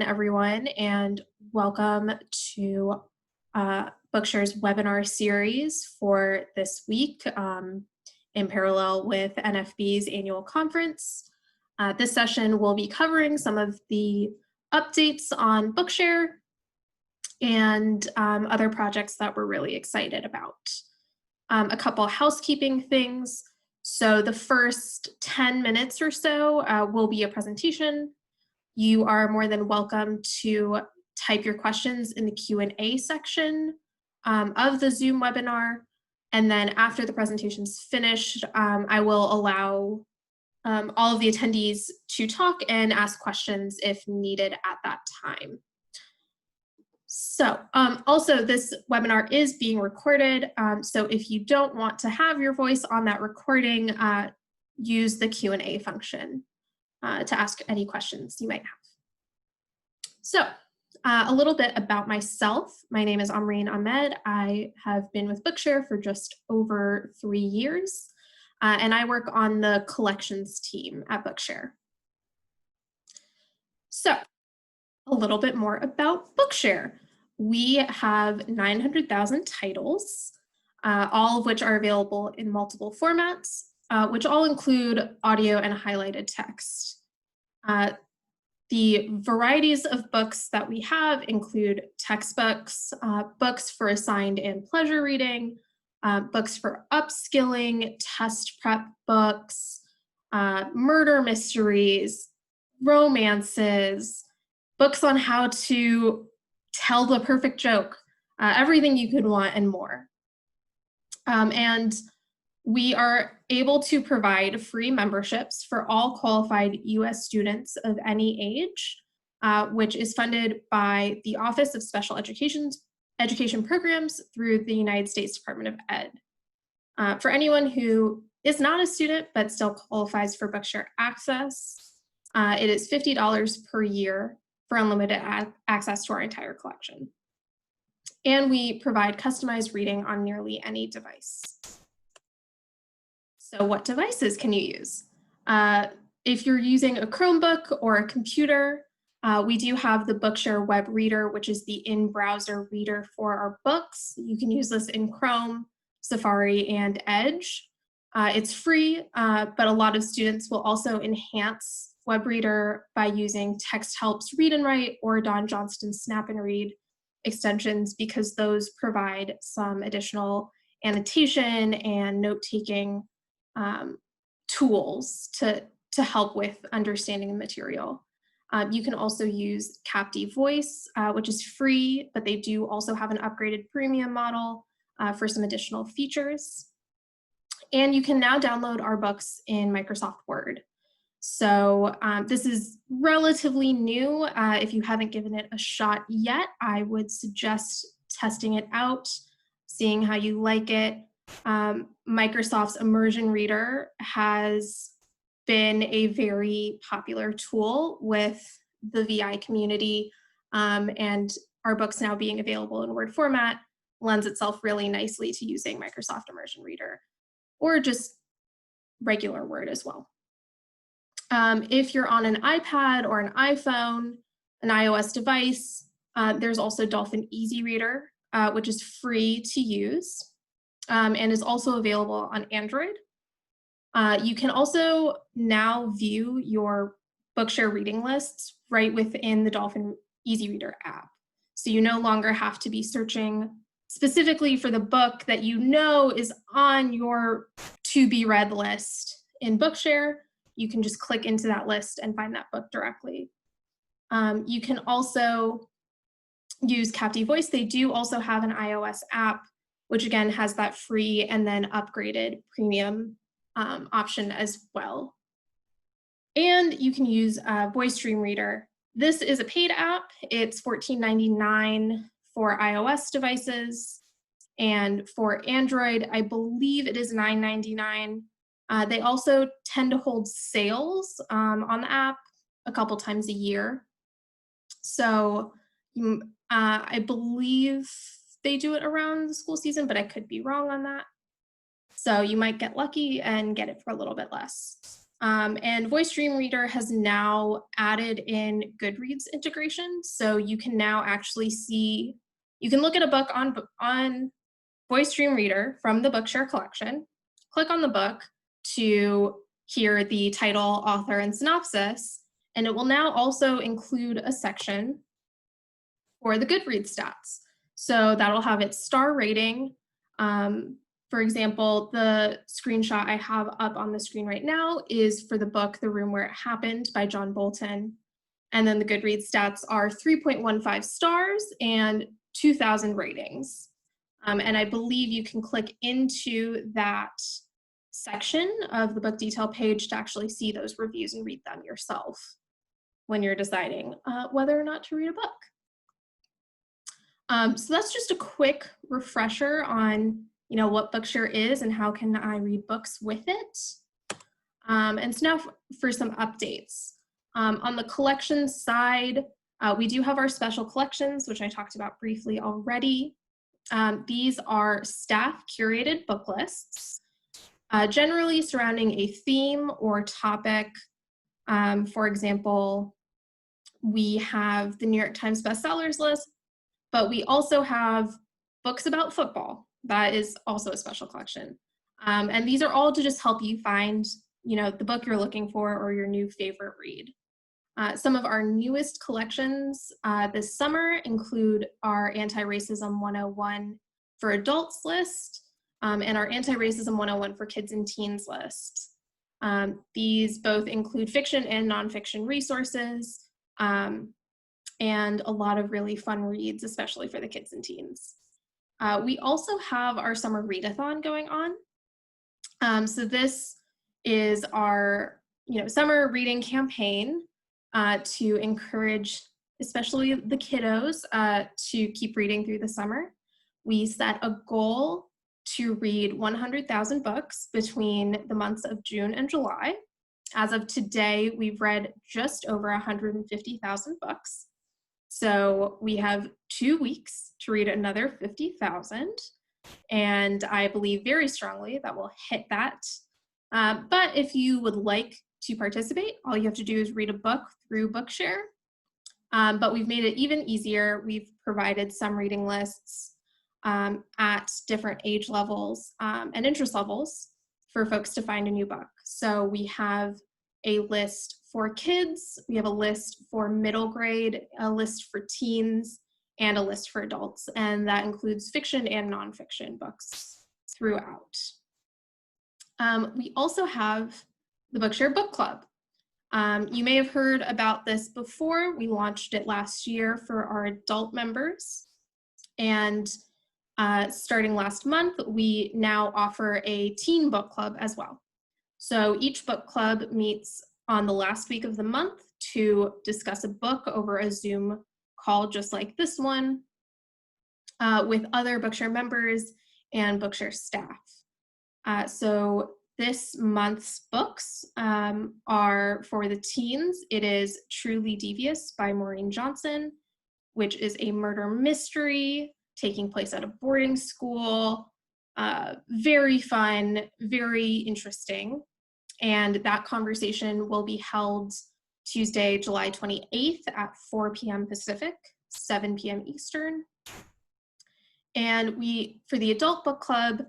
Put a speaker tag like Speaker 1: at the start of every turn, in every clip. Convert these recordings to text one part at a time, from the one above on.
Speaker 1: Everyone, and welcome to Bookshare's webinar series for this week in parallel with NFB's annual conference. This session will be covering some of the updates on Bookshare and other projects that we're really excited about. A couple housekeeping things. So the first 10 minutes or so will be a presentation. You are more than welcome to type your questions in the Q&A section of the Zoom webinar. And then after the presentation's finished, I will allow all of the attendees to talk and ask questions if needed at that time. So also this webinar is being recorded. So if you don't want to have your voice on that recording, use the Q&A function to ask any questions you might have. So a little bit about myself. My name is Amreen Ahmed. I have been with Bookshare for just over 3 years, and I work on the collections team at Bookshare. So a little bit more about Bookshare. We have 900,000 titles, all of which are available in multiple formats, which all include audio and highlighted text. The varieties of books that we have include textbooks, books for assigned and pleasure reading, books for upskilling, test prep books, murder mysteries, romances, books on how to tell the perfect joke, everything you could want and more. And we are able to provide free memberships for all qualified U.S. students of any age, which is funded by the Office of Special Education Programs through the United States Department of Ed. For anyone who is not a student but still qualifies for Bookshare access, it is $50 per year for unlimited access to our entire collection. And we provide customized reading on nearly any device. So what devices can you use? If you're using a Chromebook or a computer, we do have the Bookshare web reader, which is the in-browser reader for our books. You can use this in Chrome, Safari, and Edge. It's free, but a lot of students will also enhance web reader by using Text Help's Read and Write or Don Johnston's Snap and Read extensions, because those provide some additional annotation and note-taking tools to help with understanding the material. You can also use Capti Voice, which is free, but they do also have an upgraded premium model for some additional features. And you can now download our books in Microsoft Word. So this is relatively new. If you haven't given it a shot yet, I would suggest testing it out, seeing how you like it. Microsoft's Immersion Reader has been a very popular tool with the VI community, and our books now being available in Word format lends itself really nicely to using Microsoft Immersion Reader, or just regular Word as well. If you're on an iPad or an iPhone, an iOS device, there's also Dolphin Easy Reader, which is free to use. And is also available on Android. You can also now view your Bookshare reading lists right within the Dolphin Easy Reader app. So you no longer have to be searching specifically for the book that you know is on your to-be-read list in Bookshare. You can just click into that list and find that book directly. You can also use Capti Voice. They do also have an iOS app, which again has that free and then upgraded premium option as well. And you can use Voice Dream Reader. This is a paid app. It's $14.99 for iOS devices. And for Android, I believe it is $9.99. They also tend to hold sales on the app a couple times a year. So I believe they do it around the school season, but I could be wrong on that. So you might get lucky and get it for a little bit less. And Voice Dream Reader has now added in Goodreads integration. So you can now actually see, you can look at a book on Voice Dream Reader from the Bookshare collection, click on the book to hear the title, author, and synopsis, and it will now also include a section for the Goodreads stats. So that'll have its star rating. For example, the screenshot I have up on the screen right now is for the book The Room Where It Happened by John Bolton. And then the Goodreads stats are 3.15 stars and 2,000 ratings. And I believe you can click into that section of the book detail page to actually see those reviews and read them yourself when you're deciding whether or not to read a book. So that's just a quick refresher on, what Bookshare is and how can I read books with it. And so now for some updates. On the collections side, we do have our special collections, which I talked about briefly already. These are staff curated book lists, generally surrounding a theme or topic. For example, we have the New York Times bestsellers list, but we also have books about football. That is also a special collection. And these are all to just help you find, the book you're looking for or your new favorite read. Some of our newest collections this summer include our Anti-Racism 101 for Adults list and our Anti-Racism 101 for Kids and Teens list. These both include fiction and nonfiction resources and a lot of really fun reads, especially for the kids and teens. We also have our summer readathon going on. So this is our summer reading campaign to encourage especially the kiddos to keep reading through the summer. We set a goal to read 100,000 books between the months of June and July. As of today, we've read just over 150,000 books. So we have 2 weeks to read another 50,000. And I believe very strongly that we'll hit that. But if you would like to participate, all you have to do is read a book through Bookshare. But we've made it even easier. We've provided some reading lists at different age levels and interest levels for folks to find a new book. So we have a list for kids, we have a list for middle grade, a list for teens, and a list for adults. And that includes fiction and nonfiction books throughout. We also have the Bookshare Book Club. You may have heard about this before. We launched it last year for our adult members. And starting last month, we now offer a teen book club as well. So each book club meets on the last week of the month to discuss a book over a Zoom call just like this one with other Bookshare members and Bookshare staff. So this month's books are for the teens. It is Truly Devious by Maureen Johnson, which is a murder mystery taking place at a boarding school. Very fun, very interesting. And that conversation will be held Tuesday, July 28th at 4 p.m. Pacific, 7 p.m. Eastern. And for the adult book club,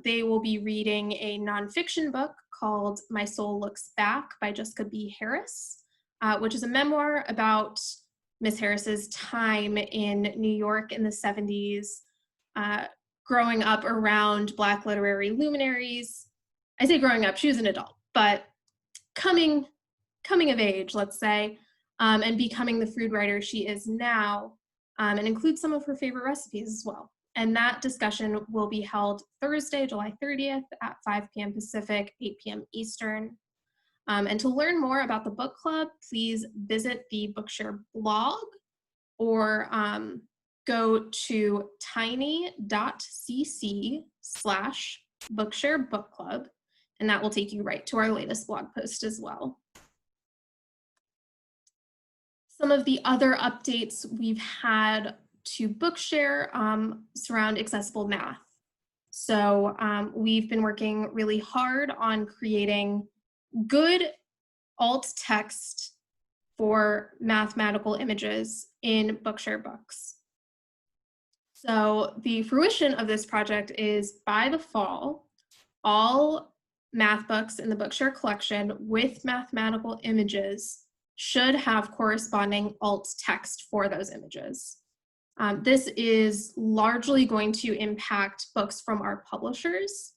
Speaker 1: they will be reading a nonfiction book called My Soul Looks Back by Jessica B. Harris, which is a memoir about Miss Harris's time in New York in the 70s, growing up around Black literary luminaries. I say growing up, she was an adult, but coming of age, let's say, and becoming the food writer she is now, and includes some of her favorite recipes as well. And that discussion will be held Thursday, July 30th at 5 p.m. Pacific, 8 p.m. Eastern. And to learn more about the book club, please visit the Bookshare blog or go to tiny.cc/Bookshare Book Club, and that will take you right to our latest blog post as well. Some of the other updates we've had to Bookshare surround accessible math. So we've been working really hard on creating good alt text for mathematical images in Bookshare books. So the fruition of this project is by the fall, all math books in the Bookshare collection with mathematical images should have corresponding alt text for those images. This is largely going to impact books from our publishers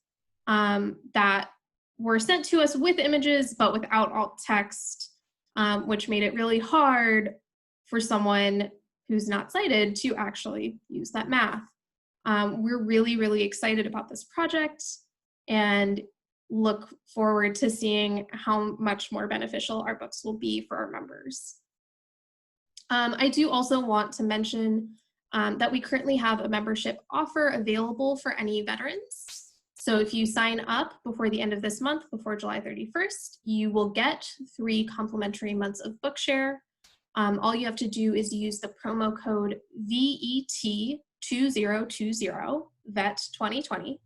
Speaker 1: that were sent to us with images but without alt text, which made it really hard for someone who's not sighted to actually use that math. We're really, really excited about this project and look forward to seeing how much more beneficial our books will be for our members. I do also want to mention that we currently have a membership offer available for any veterans. So if you sign up before the end of this month, before July 31st, you will get 3 complimentary months of Bookshare. All you have to do is use the promo code VET2020, VET2020,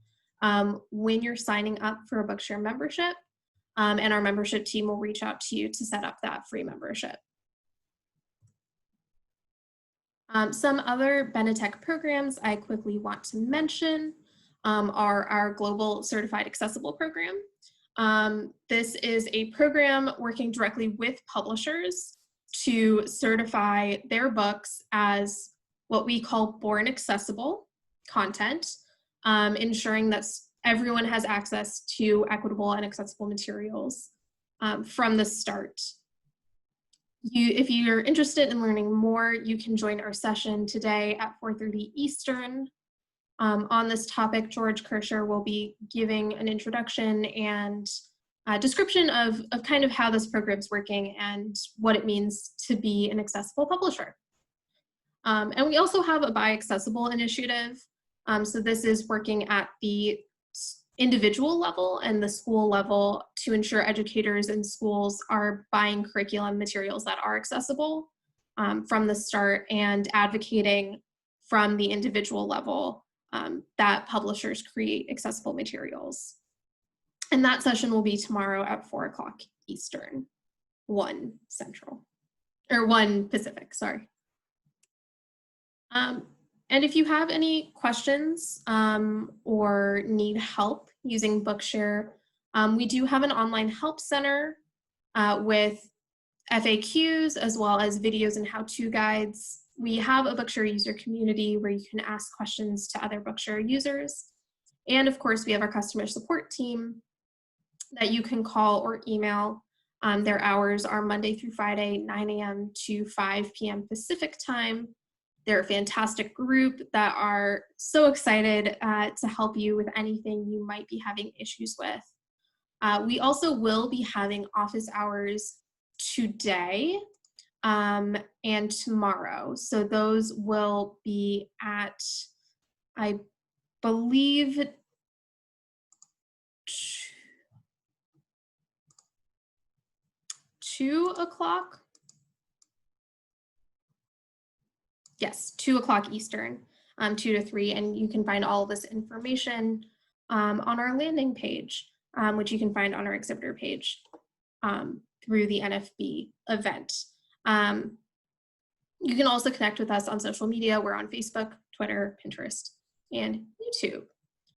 Speaker 1: when you're signing up for a Bookshare membership, and our membership team will reach out to you to set up that free membership. Some other Benetech programs I quickly want to mention are our Global Certified Accessible program. This is a program working directly with publishers to certify their books as what we call born accessible content, ensuring that everyone has access to equitable and accessible materials from the start. If you're interested in learning more, you can join our session today at 4:30 Eastern. On this topic, George Kirscher will be giving an introduction and a description of kind of how this program's working and what it means to be an accessible publisher. And we also have a Buy Accessible initiative. So this is working at the individual level and the school level to ensure educators and schools are buying curriculum materials that are accessible from the start, and advocating from the individual level that publishers create accessible materials. And that session will be tomorrow at 4 o'clock Eastern, 1 Central, or 1 Pacific, sorry. And if you have any questions or need help using Bookshare, we do have an online help center with FAQs as well as videos and how-to guides. We have a Bookshare user community where you can ask questions to other Bookshare users. And of course, we have our customer support team that you can call or email. Their hours are Monday through Friday, 9 a.m. to 5 p.m. Pacific time. They're a fantastic group that are so excited to help you with anything you might be having issues with. We also will be having office hours today and tomorrow. So those will be at, I believe, 2 o'clock. Yes, 2 o'clock Eastern, 2 to 3, and you can find all of this information on our landing page, which you can find on our exhibitor page through the NFB event. You can also connect with us on social media. We're on Facebook, Twitter, Pinterest, and YouTube.